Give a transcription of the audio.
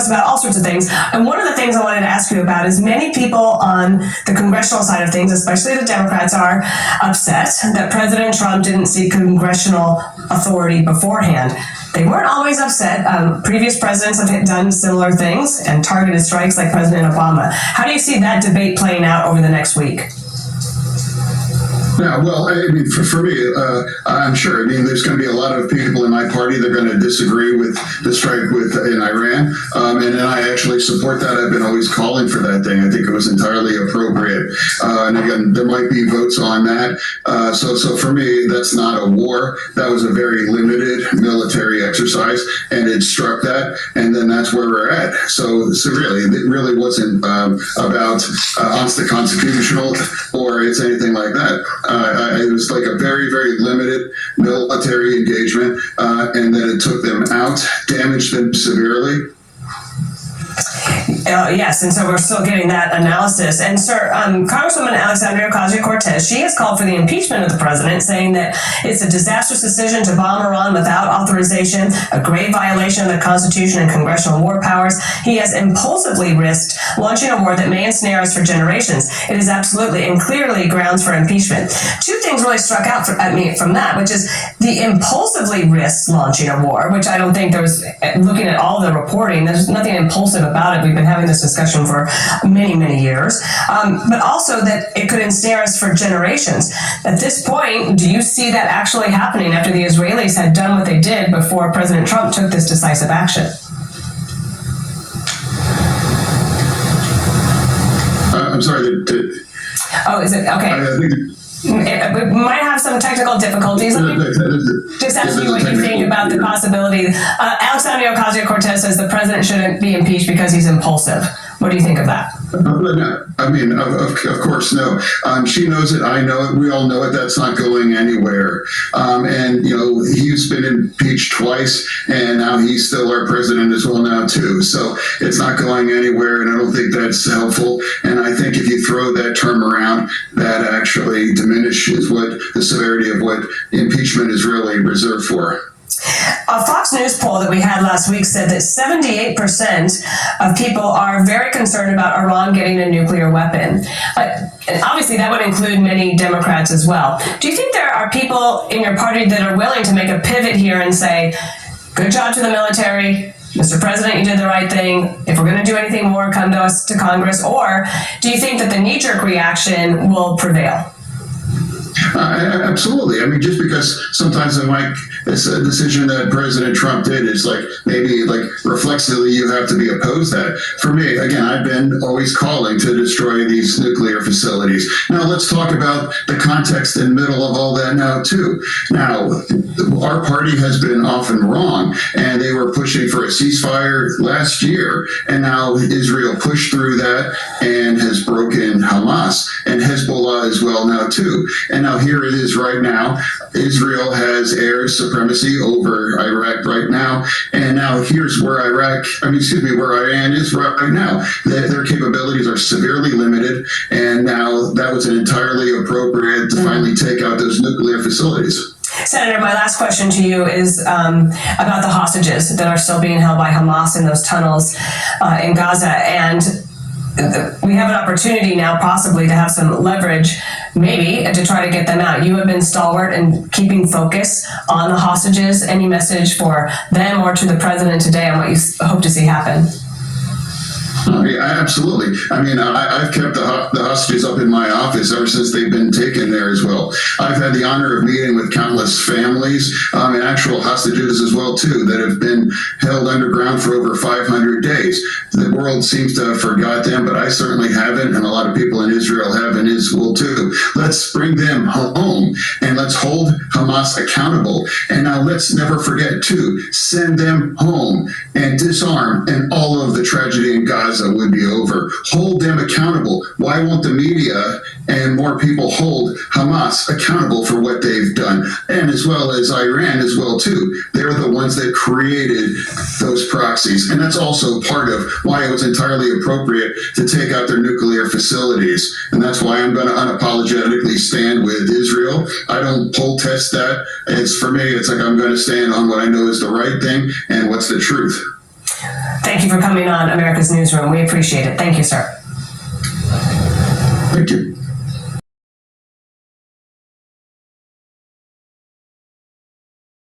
about all sorts of things. And one of the things I wanted to ask you about is many people on the congressional side of things, especially the Democrats, are upset that President Trump didn't seek congressional authority beforehand. They weren't always upset. Previous presidents have done similar things and targeted strikes like President Obama. How do you see that debate playing out over the next week? Yeah, well, I mean, for me, I'm sure. I mean, there's going to be a lot of people in my party that are going to disagree with the strike in Iran, and I actually support that. I've been always calling for that thing. I think it was entirely appropriate. And again, there might be votes on that. So for me, that's not a war. That was a very limited military exercise, and it struck that, and then that's where we're at. So really, it really wasn't about the constitutional or it's anything like that. It was like a very, very limited military engagement, and then it took them out, damaged them severely. Yes, and so we're still getting that analysis. And sir, Congresswoman Alexandria Ocasio-Cortez, she has called for the impeachment of the president, saying that it's a disastrous decision to bomb Iran without authorization, a grave violation of the Constitution and congressional war powers. He has impulsively risked launching a war that may ensnare us for generations. It is absolutely and clearly grounds for impeachment. Two things really struck out at me from that, which is the impulsively risked launching a war, which I don't think there was, looking at all the reporting, there's nothing impulsive about it. We've been having this discussion for many, many years, but also that it could ensnare us for generations. At this point, do you see that actually happening after the Israelis had done what they did before President Trump took this decisive action? I'm sorry. Oh, is it? Okay. We might have some technical difficulties. Let me just ask you what you think about the possibility. Alexandria Ocasio-Cortez says the president shouldn't be impeached because he's impulsive. What do you think of that? No, I mean, of course, no. She knows it. I know it. We all know it. That's not going anywhere. And, you know, he's been impeached twice, and now he's still our president as well now, too. So it's not going anywhere, and I don't think that's helpful. And I think if you throw that term around, that actually diminishes what the severity of what impeachment is really reserved for. A Fox News poll that we had last week said that 78% of people are very concerned about Iran getting a nuclear weapon. And obviously, that would include many Democrats as well. Do you think there are people in your party that are willing to make a pivot here and say, good job to the military, Mr. President, you did the right thing. If we're going to do anything more, come to us, to Congress? Or do you think that the knee-jerk reaction will prevail? Absolutely. I mean, just because sometimes it's a decision that President Trump did, it's like maybe like reflexively you have to be opposed to that. For me, again, I've been always calling to destroy these nuclear facilities. Now let's talk about the context in the middle of all that now too. Now, our party has been often wrong, and they were pushing for a ceasefire last year, and now Israel pushed through that and has broken Hamas and Hezbollah as well now too. And now here it is right now. Israel has air supremacy over Iraq right now. And now here's where where Iran is right now. Their capabilities are severely limited. And now that was entirely appropriate to finally take out those nuclear facilities. Senator, my last question to you is about the hostages that are still being held by Hamas in those tunnels in Gaza. And we have an opportunity now possibly to have some leverage, maybe, to try to get them out. You have been stalwart in keeping focus on the hostages. Any message for them or to the president today on what you hope to see happen? Yeah, absolutely. I mean, I've kept the hostages up in my office ever since they've been taken there as well. I've had the honor of meeting with countless families and actual hostages as well, too, that have been held underground for over 500 days. The world seems to have forgot them, but I certainly haven't, and a lot of people in Israel have and will too. Let's bring them home, and let's hold Hamas accountable. And now let's never forget, too, send them home and disarm, and all of the tragedy in Gaza would be over. Hold them accountable. Why won't the media and more people hold Hamas accountable for what they've done? And as well as Iran as well too. They're the ones that created those proxies. And that's also part of why it was entirely appropriate to take out their nuclear facilities. And that's why I'm going to unapologetically stand with Israel. I don't poll test that. For me, it's like I'm going to stand on what I know is the right thing and what's the truth. Thank you for coming on America's Newsroom. We appreciate it. Thank you, sir. Thank you.